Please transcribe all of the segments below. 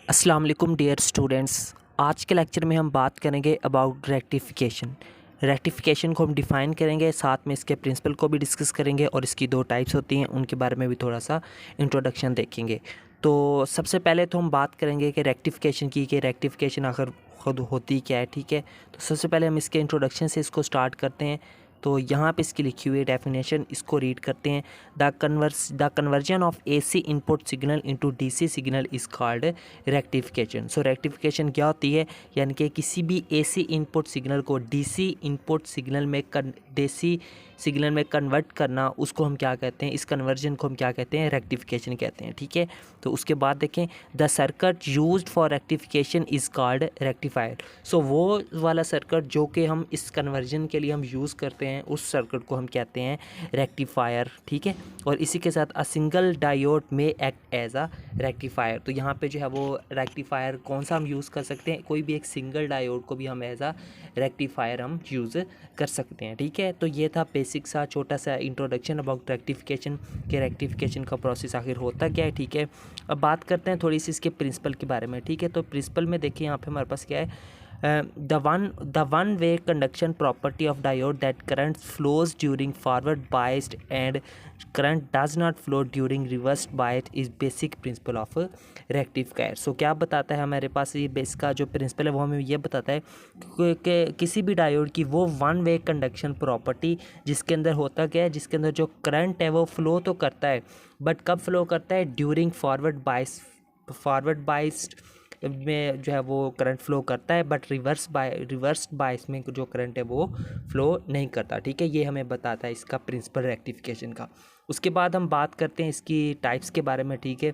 अस्सलाम वालेकुम dear students. आज के लेक्चर में हम बात करेंगे अबाउट रेक्टिफिकेशन को हम डिफ़ाइन करेंगे, साथ में इसके प्रिंसिपल को भी डिस्कस करेंगे और इसकी दो टाइप्स होती हैं उनके बारे में भी थोड़ा सा इंट्रोडक्शन देखेंगे। तो सबसे पहले तो हम बात करेंगे कि रेक्टिफिकेशन की, कि रेक्टिफिकेशन आखिर खुद होती क्या है। ठीक है, तो सबसे पहले हम इसके इंट्रोडक्शन से इसको स्टार्ट करते हैं। तो यहाँ पे इसकी लिखी हुई डेफिनेशन, इसको रीड करते हैं। The conversion of AC input signal into DC signal is called rectification. So rectification क्या होती है, यानी कि किसी भी AC इनपुट सिग्नल को DC इनपुट सिग्नल में DC सिग्नल में कन्वर्ट करना, उसको हम क्या कहते हैं, इस कन्वर्जन को हम क्या कहते हैं, रेक्टिफिकेशन कहते हैं। ठीक है, तो उसके बाद देखें, the circuit used for rectification is called rectifier. So वो वाला सर्किट जो कि हम इस कन्वर्जन के लिए हम यूज़ करते हैं, उस सर्किट को हम कहते हैं रेक्टिफायर। ठीक है, और इसी के साथ अ सिंगल डायोड में एक्ट एज अ रेक्टिफायर। तो यहाँ पे जो है वो रेक्टिफायर कौन सा हम यूज़ कर सकते हैं, कोई भी एक सिंगल डायोड को भी हम एज अ रेक्टिफायर हम यूज़ कर सकते हैं। ठीक है, तो ये था बेसिक सा छोटा सा इंट्रोडक्शन अबाउट रेक्टिफिकेशन, के रेक्टिफिकेशन का प्रोसेस आखिर होता क्या है। ठीक है, अब बात करते हैं थोड़ी सी इसके प्रिंसिपल के बारे में। ठीक है, तो प्रिंसिपल में देखिए यहाँ पे हमारे पास क्या है, the one way conduction property of diode that current flows during forward biased and current does not flow during reversed biased is basic principle of rectifier। सो क्या बताता है हमारे पास, ये बेस का जो प्रिंसिपल है वो हमें ये बताता है कि किसी भी डायोड की वो वन वे कंडक्शन प्रॉपर्टी जिसके अंदर होता क्या है, जिसके अंदर जो करंट है वो फ्लो तो करता है, बट कब फ्लो करता है, ड्यूरिंग फॉरवर्ड बाइस्ड में जो है वो करंट फ्लो करता है, बट रिवर्स बायस में जो करंट है वो फ्लो नहीं करता। ठीक है, ये हमें बताता है इसका प्रिंसिपल रेक्टिफिकेशन का। उसके बाद हम बात करते हैं इसकी टाइप्स के बारे में। ठीक है,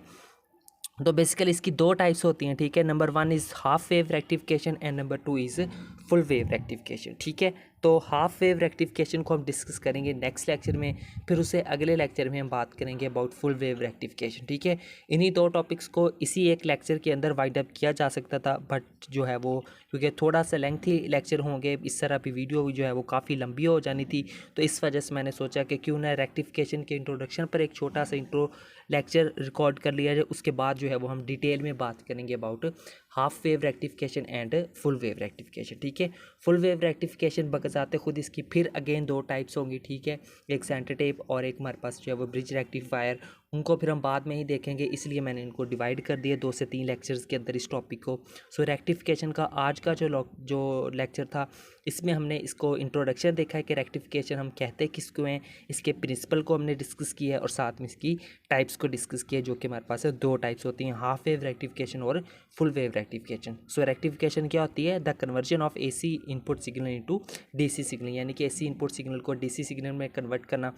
तो बेसिकली इसकी दो टाइप्स होती हैं। ठीक है, number 1 is half wave rectification and number 2 is full wave rectification. ठीक है, तो हाफ वेव रेक्टिफिकेशन को हम डिस्कस करेंगे नेक्स्ट लेक्चर में, फिर उसे अगले लेक्चर में हम बात करेंगे अबाउट फुल वेव रेक्टिफिकेशन। ठीक है, इन्हीं दो टॉपिक्स को इसी एक लेक्चर के अंदर वाइड अप किया जा सकता था, बट जो है वो क्योंकि थोड़ा सा लेंथी लेक्चर होंगे, इस तरह की वीडियो जो है वो काफ़ी लंबी हो जानी थी, तो इस वजह से मैंने सोचा कि क्यों ना रेक्टिफिकेशन के इंट्रोडक्शन पर एक छोटा सा इंट्रो लेक्चर रिकॉर्ड कर लिया जाए, उसके बाद जो है वो हम डिटेल में बात करेंगे about half wave rectification and full wave rectification. ठीक है, फुल वेव रेक्टिफिकेशन बगज़ाते खुद इसकी फिर अगेन दो टाइप्स होंगी। ठीक है, एक सेंटर टेप और एक हमारे पास जो है वो ब्रिज रेक्टिफायर, उनको फिर हम बाद में ही देखेंगे, इसलिए मैंने इनको डिवाइड कर दिया 2 से 3 लेक्चर्स के अंदर इस टॉपिक को। सो रेक्टिफिकेशन का आज का जो लेक्चर था, इसमें हमने इसको इंट्रोडक्शन देखा है कि रेक्टिफिकेशन हम कहते किसको हैं, इसके प्रिंसिपल को हमने डिस्कस किया है और साथ में इसकी टाइप्स को डिस्कस किया, जो कि हमारे पास दो टाइप्स होती हैं, हाफ वेव रेक्टिफिकेशन और फुल वेव रेक्टिफिकेशन। सो रेक्टिफिकेशन क्या होती है, the conversion of AC input signal into DC signal, यानी कि AC इनपुट सिग्नल को DC सिग्नल में कन्वर्ट करना,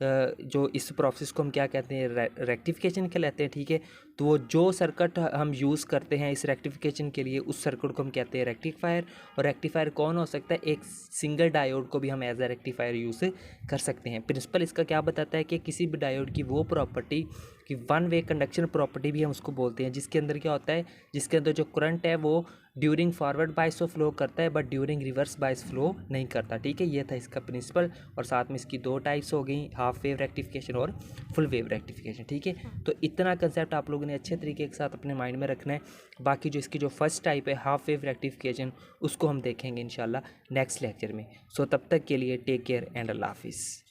जो इस प्रोसेस को हम क्या कहते हैं, रेक्टिफिकेशन कहलाते हैं। ठीक है, तो वो जो सर्किट हम यूज़ करते हैं इस रेक्टिफिकेशन के लिए, उस सर्किट को हम कहते हैं रेक्टिफायर। और रेक्टिफायर कौन हो सकता है, एक सिंगल डायोड को भी हम एज अ रेक्टिफायर यूज़ कर सकते हैं। प्रिंसिपल इसका क्या बताता है कि किसी भी डायोड की वो प्रॉपर्टी कि वन वे कंडक्शन प्रॉपर्टी भी हम उसको बोलते हैं, जिसके अंदर क्या होता है, जिसके अंदर जो करंट है वो ड्यूरिंग फॉरवर्ड बायस तो फ्लो करता है, but during reverse bias flow नहीं करता। ठीक है, ये था इसका प्रिंसिपल, और साथ में इसकी दो टाइप्स हो गई, हाफ वेव रेक्टिफिकेशन और फुल वेव रेक्टिफिकेशन। ठीक है, तो इतना कंसेप्ट आप लोगों ने अच्छे तरीके के साथ अपने माइंड में रखना है। बाकी जो इसकी जो फर्स्ट टाइप है हाफ वेव रेक्टिफिकेशन, उसको हम देखेंगे इंशाल्लाह नेक्स्ट लेक्चर में। सो तब तक के लिए टेक केयर एंड अल्लाह हाफिज़।